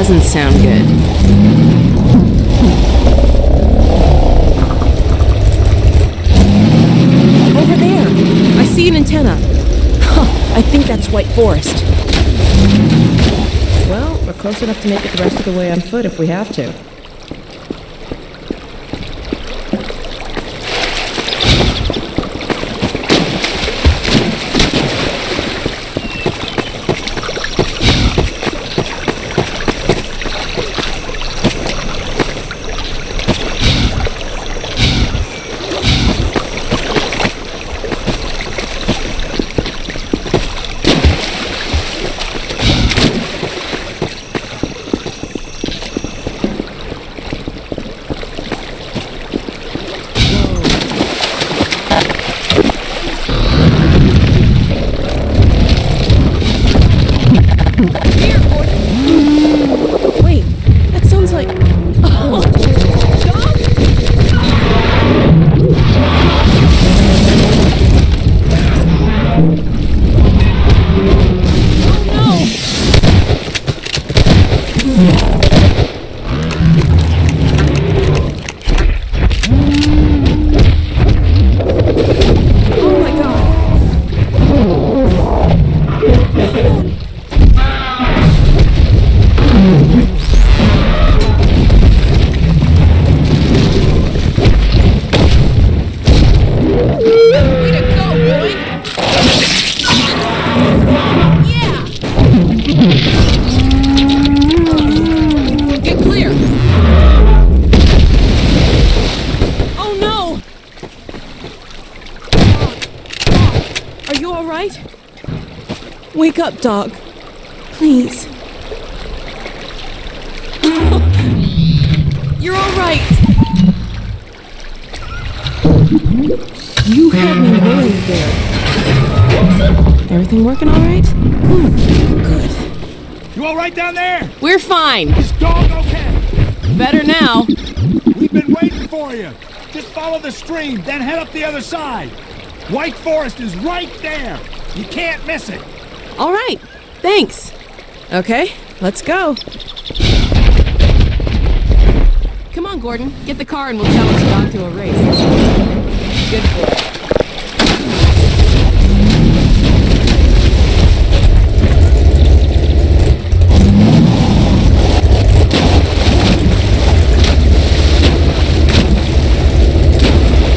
doesn't sound good. Over there! I see an antenna. Huh, I think that's White Forest. Well, we're close enough to make it the rest of the way on foot if we have to. Wake up, dog. Please. You're all right. You had me worried there. Everything working all right? Good. You all right down there? We're fine. Is dog okay? Better now. We've been waiting for you. Just follow the stream, then head up the other side. White Forest is right there. You can't miss it. All right. Thanks. Okay, let's go. Come on, Gordon. Get the car and we'll challenge the dog to a race. Good boy.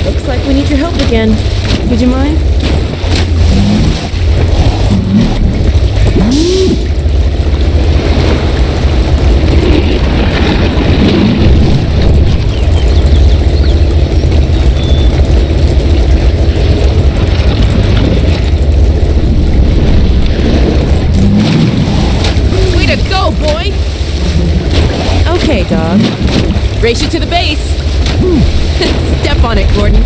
Looks like we need your help again. Would you mind? Way to go, boy! Okay, dog. Race you to the base. Step on it, Gordon.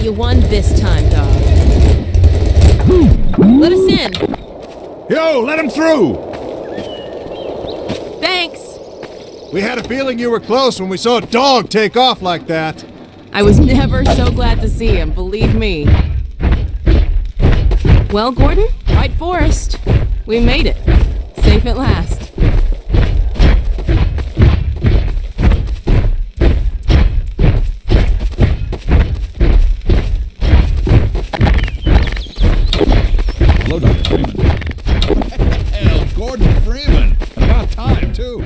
You won this time, dog. Let us in. Yo, let him through. Thanks. We had a feeling you were close when we saw a dog take off like that. I was never so glad to see him, believe me. Well, Gordon, White Forest. We made it. Safe at last. Hello, Dr. Freeman. Hell, Gordon Freeman. About time, too.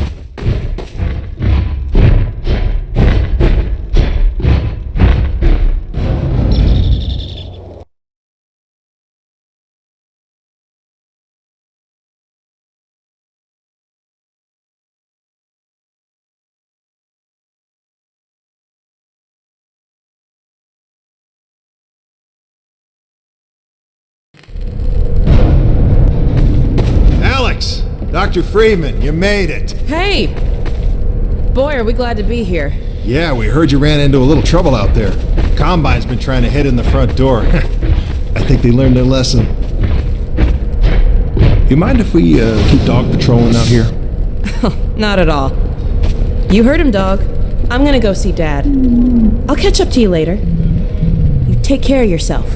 Dr. Freeman, you made it. Hey! Boy, are we glad to be here. Yeah, we heard you ran into a little trouble out there. Combine's been trying to hit in the front door. I think they learned their lesson. You mind if we keep dog patrolling out here? Not at all. You heard him, dog. I'm gonna go see Dad. I'll catch up to you later. You take care of yourself.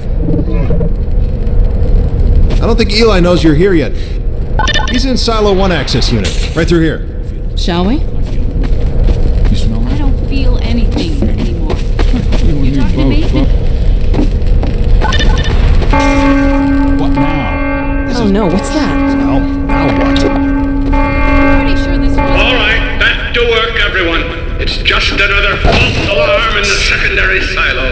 I don't think Eli knows you're here yet. He's in Silo 1 access unit, right through here. Shall we? You smell I don't feel anything anymore. You talking to me? What now? Oh no, what's that? Well, now what? Pretty sure this was... All right, back to work, everyone. It's just another false alarm in the secondary silo.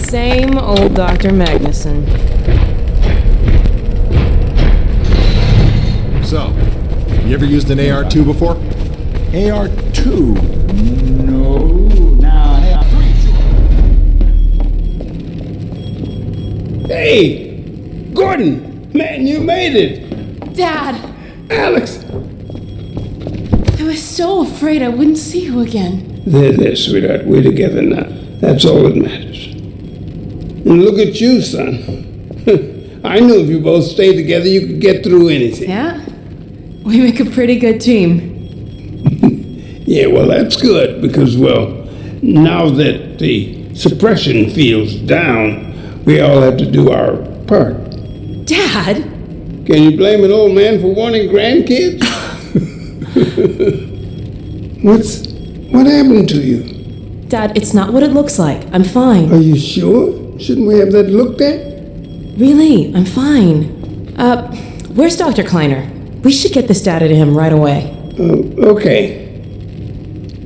Same old Dr. Magnuson. So, you ever used an AR-2 before? AR-2? No. Now, AR-3, sure. Hey! Gordon! Man, you made it! Dad, Alex! I was so afraid I wouldn't see you again. There, sweetheart. We're together now. That's all that matters. And look at you, son. I knew if you both stayed together, you could get through anything. Yeah? We make a pretty good team. Yeah, well, that's good, because, well, now that the suppression field's down, we all have to do our part. Dad? Can you blame an old man for wanting grandkids? What happened to you? Dad, it's not what it looks like. I'm fine. Are you sure? Shouldn't we have that looked at? Really, I'm fine. Where's Dr. Kleiner? We should get this data to him right away. Okay.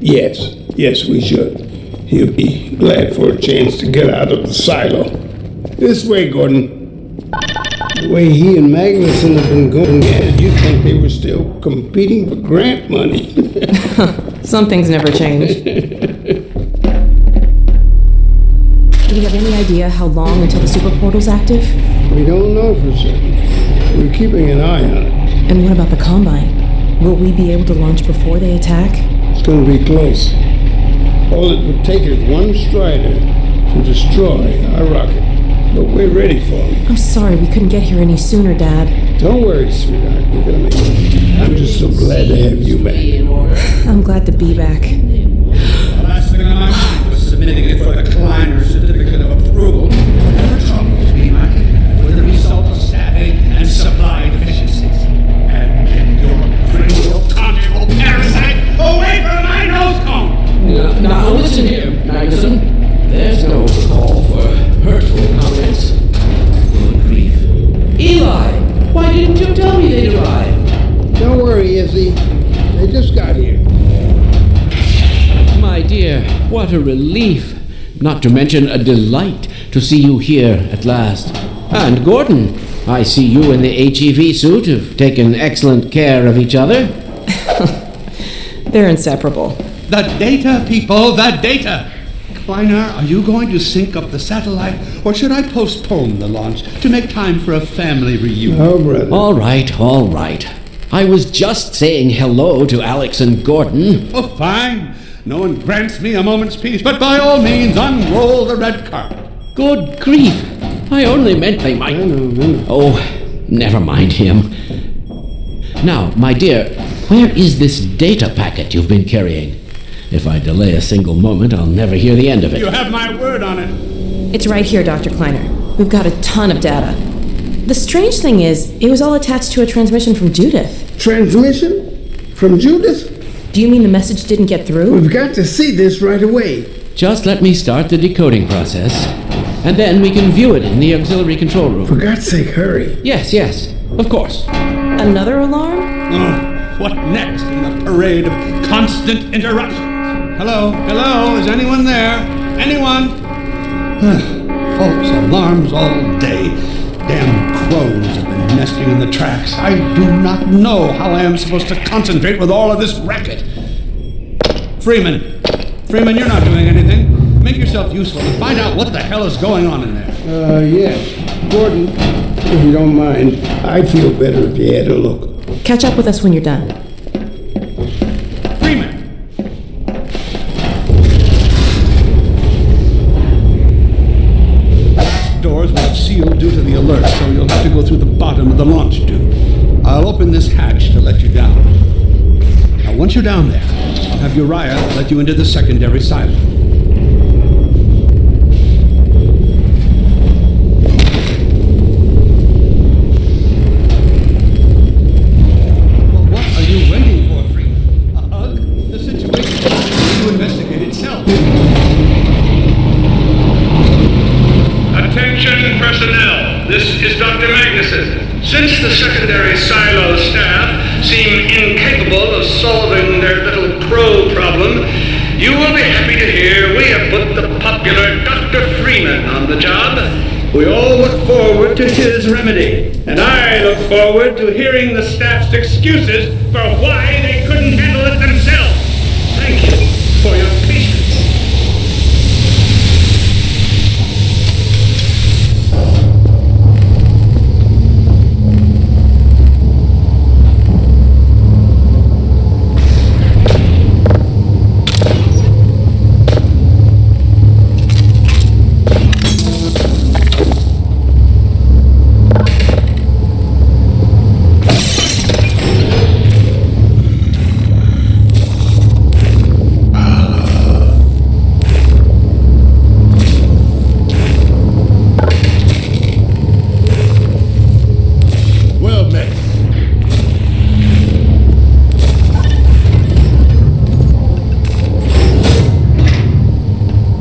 Yes, we should. He'll be glad for a chance to get out of the silo. This way, Gordon. The way he and Magnuson have been going at it, you'd think they were still competing for grant money. Some things never change. Do we have any idea how long until the super portal's active? We don't know for certain. We're keeping an eye on it. And what about the Combine? Will we be able to launch before they attack? It's going to be close. All it would take is one Strider to destroy our rocket. But we're ready for him. I'm sorry we couldn't get here any sooner, Dad. Don't worry, sweetheart. We're going to make it. I'm just so glad to have you back. I'm glad to be back. The last thing on my mind was submitting it for the Kleiner certificate of approval. Whatever troubles we might have had were the result of staffing and supply deficiencies. And your cranial conjugal parasite away from my nose cone! Now listen here, Magnuson. There's no call for hurtful comments. Good grief. Eli, why didn't you tell me they'd arrived? Don't worry, Izzy. They just got here. My dear, what a relief. Not to mention a delight to see you here at last. And Gordon, I see you in the HEV suit have taken excellent care of each other. They're inseparable. The data, people, the data! Kleiner, are you going to sync up the satellite, or should I postpone the launch to make time for a family reunion? Oh, brother. All right. I was just saying hello to Alex and Gordon. Oh, fine. No one grants me a moment's peace, but by all means, unroll the red carpet. Good grief. I only meant they might... Oh, never mind him. Now, my dear, where is this data packet you've been carrying? If I delay a single moment, I'll never hear the end of it. You have my word on it. It's right here, Dr. Kleiner. We've got a ton of data. The strange thing is, it was all attached to a transmission from Judith. Transmission? From Judith? Do you mean the message didn't get through? We've got to see this right away. Just let me start the decoding process, and then we can view it in the auxiliary control room. For God's sake, hurry. Yes, of course. Another alarm? Oh, what next in the parade of constant interruptions? Hello, is anyone there? Anyone? False alarms all day. Damn crows have been nesting in the tracks. I do not know how I am supposed to concentrate with all of this racket. Freeman, you're not doing anything. Make yourself useful and find out what the hell is going on in there. Yes. Gordon, if you don't mind, I'd feel better if you had a look. Catch up with us when you're done. Freeman! Doors were sealed due to the alert, so you'll have to go through the bottom of the launch tube. I'll open this hatch to let you down. Now, once you're down there, I'll have Uriah let you into the secondary silo. Well, what are you waiting for, Freeman? A hug? The situation has to investigate itself. Attention personnel, this is Dr. Magnuson. Since the secondary silo staff seem incapable of solving their little crow problem, you will be happy to hear we have put the popular Dr. Freeman on the job. We all look forward to his remedy, and I look forward to hearing the staff's excuses for why they couldn't handle it themselves. Thank you for your patience.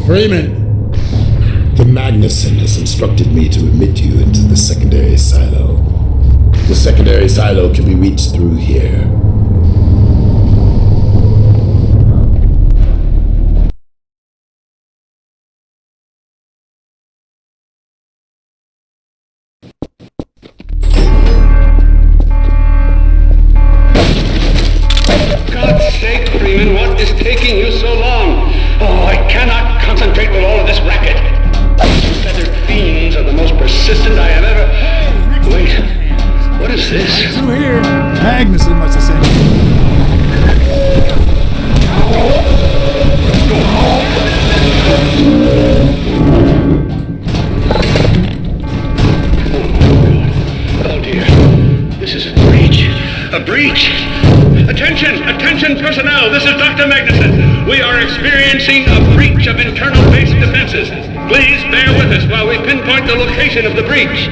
Freeman! The Magnuson has instructed me to admit you into the secondary silo. The secondary silo can be reached through here. God's sake, Freeman, what is taking you so long? Oh, I cannot concentrate with all of this racket. Feathered fiends are the most persistent I have ever... Wait, what is this? Through here. Magnuson must have sent you. Oh dear, this is a breach. A breach? Attention personnel, this is Dr. Magnuson. We are experiencing a breach of internal base defenses. Please bear with us while we pinpoint the location of the breach.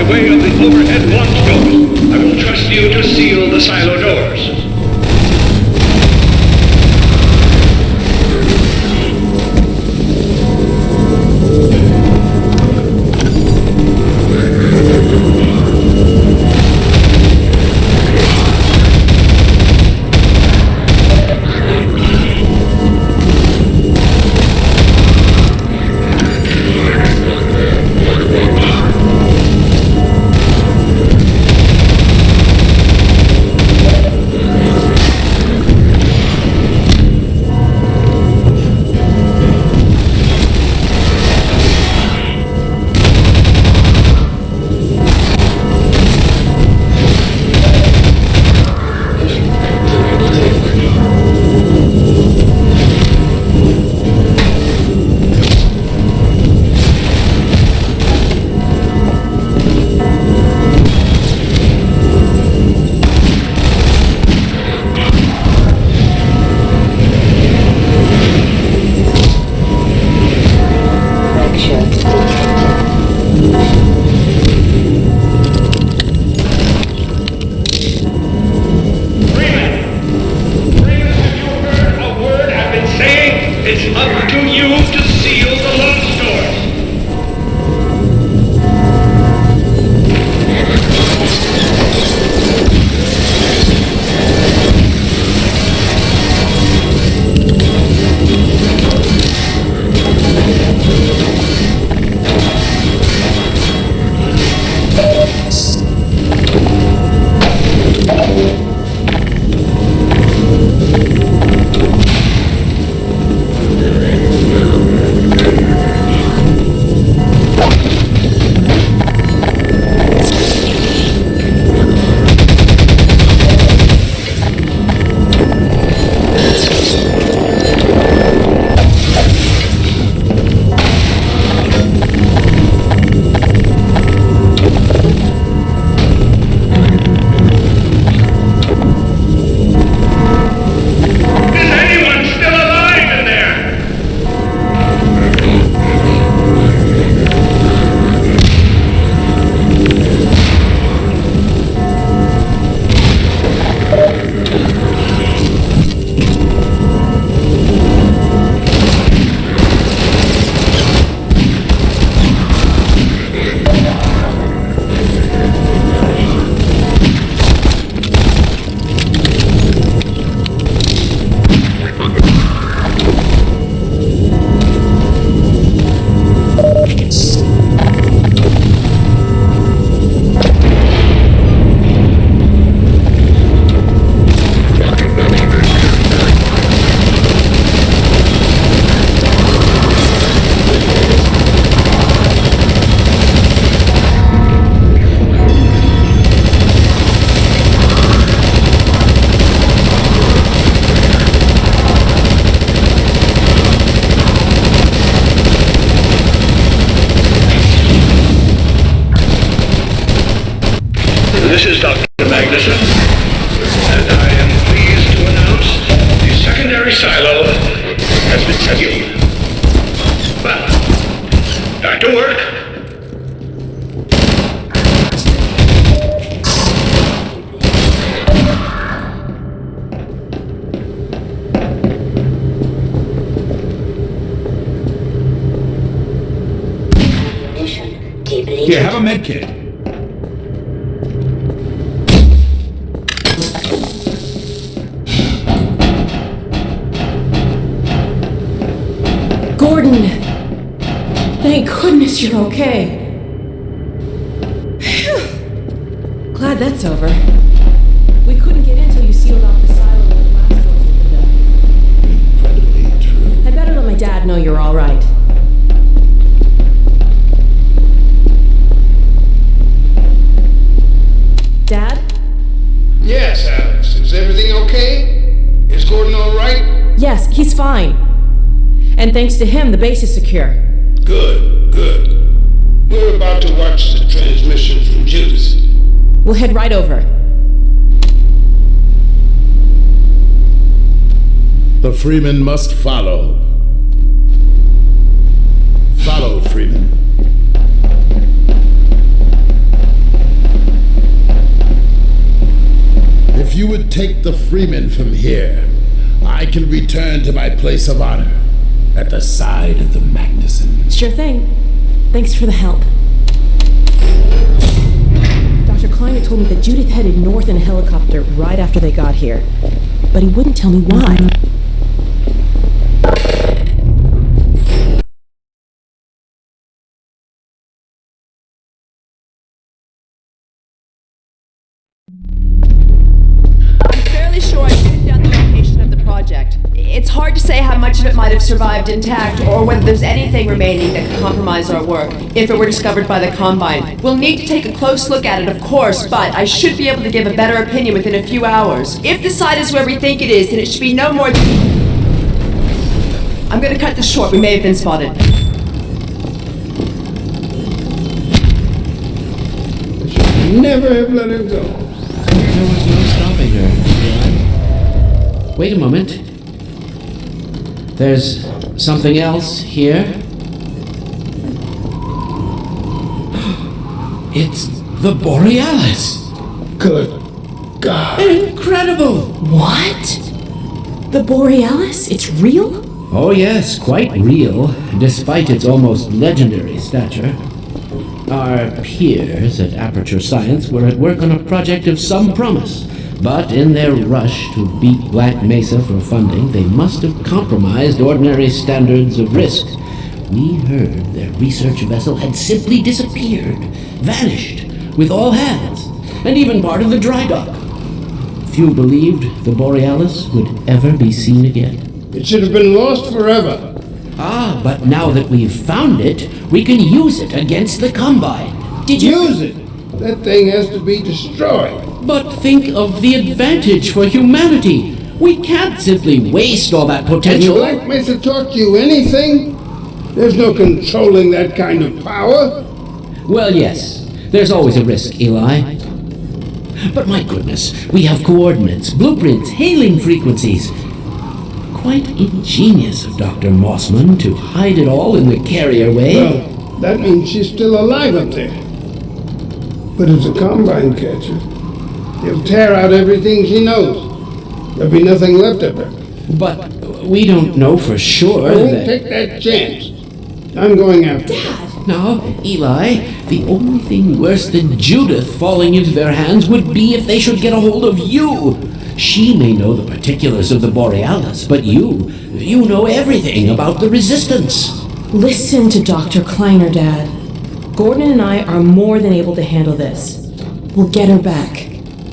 by way of the overhead launch doors. I will trust you to seal the silo doors. This is Dr. Magnuson, and I am pleased to announce the secondary silo has been sealed. Well, back to work. Here, have a med kit. Gordon! Thank goodness you're okay. Phew. Glad that's over. We couldn't get in till you sealed off the silo when the blast doors opened up. Incredibly true. I better let my dad know you're all right. Dad? Yes, Alex. Is everything okay? Is Gordon all right? Yes, he's fine. And thanks to him, the base is secure. Good, good. We're about to watch the transmission from Judas. We'll head right over. The Freeman must follow. Follow, Freeman. take the Freeman from here, I can return to my place of honor at the side of the Magnuson. Sure thing. Thanks for the help. Dr. Kleiner told me that Judith headed north in a helicopter right after they got here. But he wouldn't tell me why. I'm fairly sure I've written down the location of the project. It's hard to say how much of it might have survived intact, or whether there's anything remaining that could compromise our work, if it were discovered by the Combine. We'll need to take a close look at it, of course, but I should be able to give a better opinion within a few hours. If the site is where we think it is, then it should be no more than... I'm gonna cut this short. We may have been spotted. I should never have let her go. There was no stopping her. Yeah. Wait a moment. There's something else here. It's the Borealis. Good God. Incredible! What? The Borealis? It's real? Oh yes, quite real, despite its almost legendary stature. Our peers at Aperture Science were at work on a project of some promise, but in their rush to beat Black Mesa for funding, they must have compromised ordinary standards of risk. We heard their research vessel had simply disappeared, vanished, with all hands, and even part of the dry dock. Few believed the Borealis would ever be seen again. It should have been lost forever. Ah, but now that we've found it, we can use it against the Combine. Did you... Use it! That thing has to be destroyed. But think of the advantage for humanity. We can't simply waste all that potential. Has Black Mesa taught you anything? There's no controlling that kind of power. Well, yes. There's always a risk, Eli. But my goodness, we have coordinates, blueprints, hailing frequencies. Quite ingenious of Dr. Mossman to hide it all in the carrier way. Well, that means she's still alive up there. But as a Combine catcher, he'll tear out everything she knows. There'll be nothing left of her. But we don't know for sure I won't that... take that chance. I'm going after her. Dad! Now, Eli, the only thing worse than Judith falling into their hands would be if they should get a hold of you. She may know the particulars of the Borealis, but you know everything about the Resistance. Listen to Dr. Kleiner, Dad. Gordon and I are more than able to handle this. We'll get her back.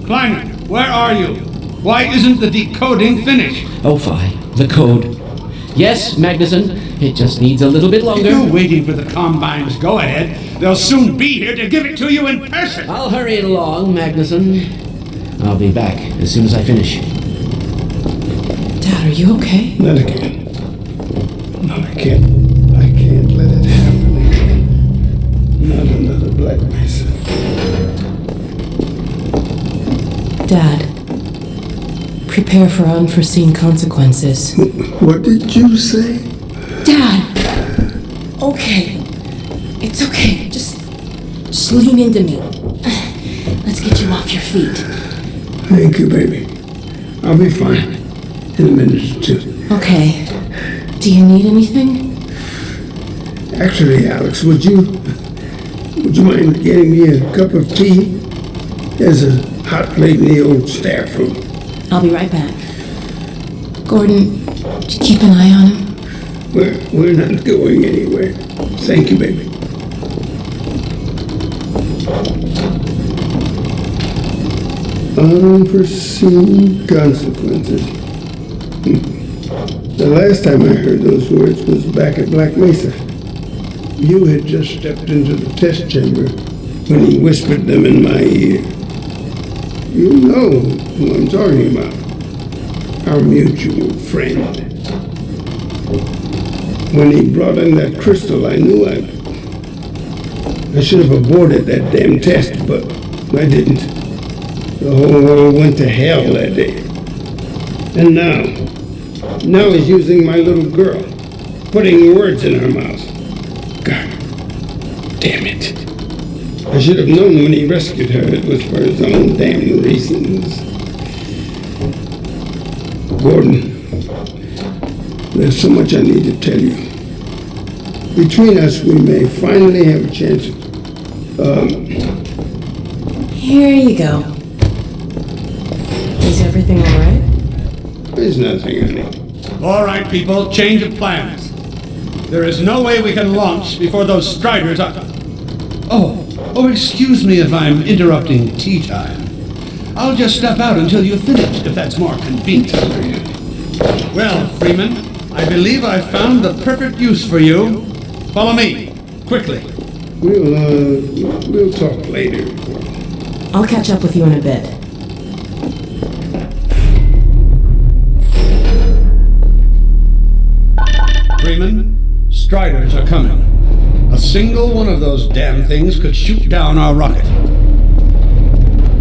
Kleiner, where are you? Why isn't the decoding finished? Oh, fine. The code. Yes, Magnuson. It just needs a little bit longer. If you're waiting for the Combine's go-ahead, they'll soon be here to give it to you in person. I'll hurry it along, Magnuson. I'll be back as soon as I finish. Dad, are you okay? Not again. No, I can't let it happen again. Not another Black Mesa. Dad, prepare for unforeseen consequences. What did you say? Dad! Okay. It's okay. Just lean into me. Let's get you off your feet. Thank you, baby. I'll be fine in a minute or two. Okay. Do you need anything? Actually, Alex, would you mind getting me a cup of tea? There's a hot plate in the old staff room. I'll be right back. Gordon, did you keep an eye on him? We're not going anywhere. Thank you, baby. Unforeseen consequences. The last time I heard those words was back at Black Mesa. You had just stepped into the test chamber when he whispered them in my ear. You know who I'm talking about. Our mutual friend. When he brought in that crystal, I knew I should have aborted that damn test, but I didn't. The whole world went to hell that day. And now he's using my little girl, putting words in her mouth. God damn it. I should have known when he rescued her it was for his own damn reasons. Gordon, there's so much I need to tell you. Between us, we may finally have a chance. Here you go. Is everything all right? There's nothing, honey. All right, people, change of plans. There is no way we can launch before those Striders are... Oh, excuse me if I'm interrupting tea time. I'll just step out until you've finished, if that's more convenient. Well, Freeman, I believe I've found the perfect use for you. Follow me, quickly. We'll talk later. I'll catch up with you in a bit. Freeman, Striders are coming. A single one of those damn things could shoot down our rocket.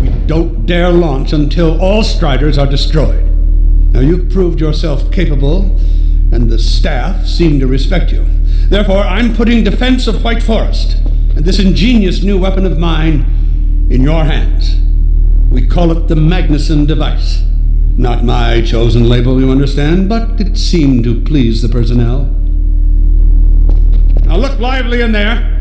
We don't dare launch until all Striders are destroyed. Now, you've proved yourself capable, and the staff seem to respect you. Therefore, I'm putting defense of White Forest and this ingenious new weapon of mine in your hands. We call it the Magnuson device. Not my chosen label, you understand, but it seemed to please the personnel. Now look lively in there.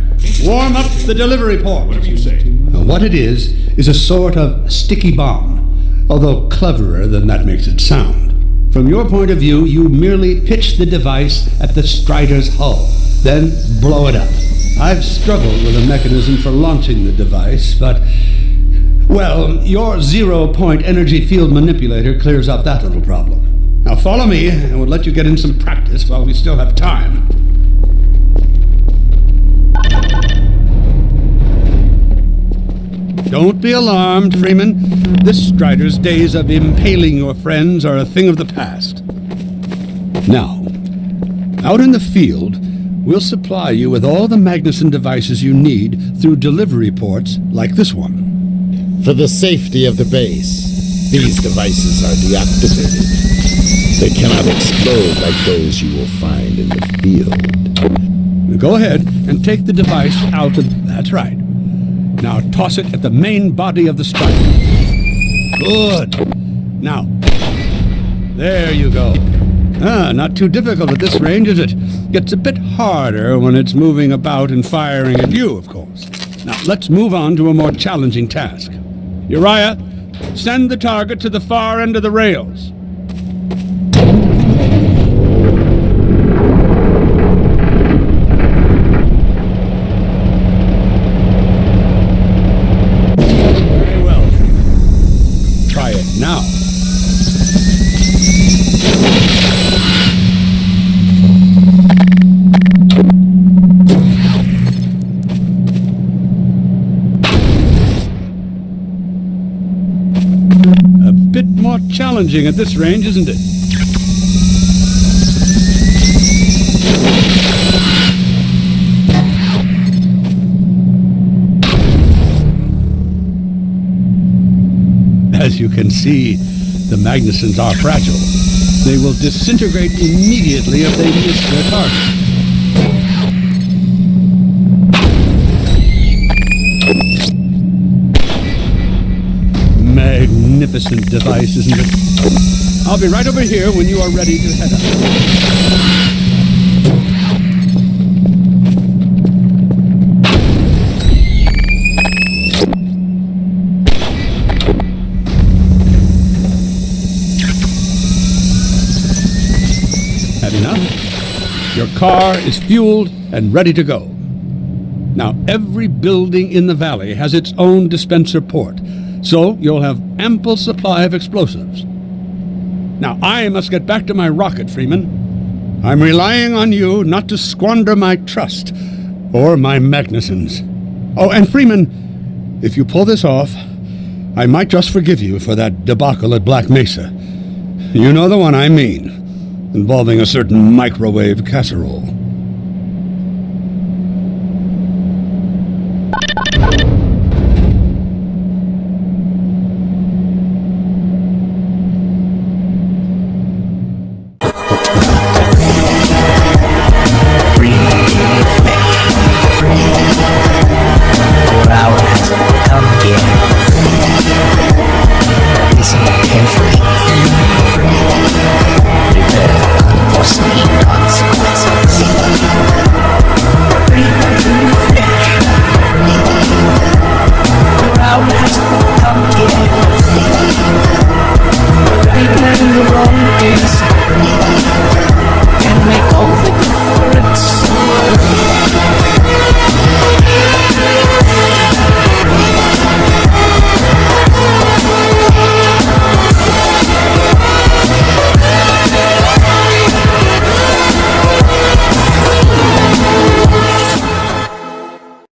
Warm up the delivery port. Whatever you say. Now, what it is a sort of sticky bomb, although cleverer than that makes it sound. From your point of view, you merely pitch the device at the Strider's hull, then blow it up. I've struggled with a mechanism for launching the device, but... well, your zero-point energy field manipulator clears up that little problem. Now follow me, and we'll let you get in some practice while we still have time. Don't be alarmed, Freeman. This Strider's days of impaling your friends are a thing of the past. Now, out in the field, we'll supply you with all the Magnuson devices you need through delivery ports like this one. For the safety of the base, these devices are deactivated. They cannot explode like those you will find in the field. Go ahead and take the device out of... that's right. Now toss it at the main body of the Strider. Good. Now, there you go. Not too difficult at this range, is it? Gets a bit harder when it's moving about and firing at you, of course. Now, let's move on to a more challenging task. Uriah, send the target to the far end of the rails. Very well. Try it now. Bit more challenging at this range, isn't it? As you can see, the Magnusons are fragile. They will disintegrate immediately if they miss their target. Magnificent device, isn't it? I'll be right over here when you are ready to head up. Had enough? Your car is fueled and ready to go. Now, every building in the valley has its own dispenser port, so you'll have ample supply of explosives. Now, I must get back to my rocket, Freeman. I'm relying on you not to squander my trust, or my Magnusons. Oh, and Freeman, if you pull this off, I might just forgive you for that debacle at Black Mesa. You know the one I mean, involving a certain microwave casserole.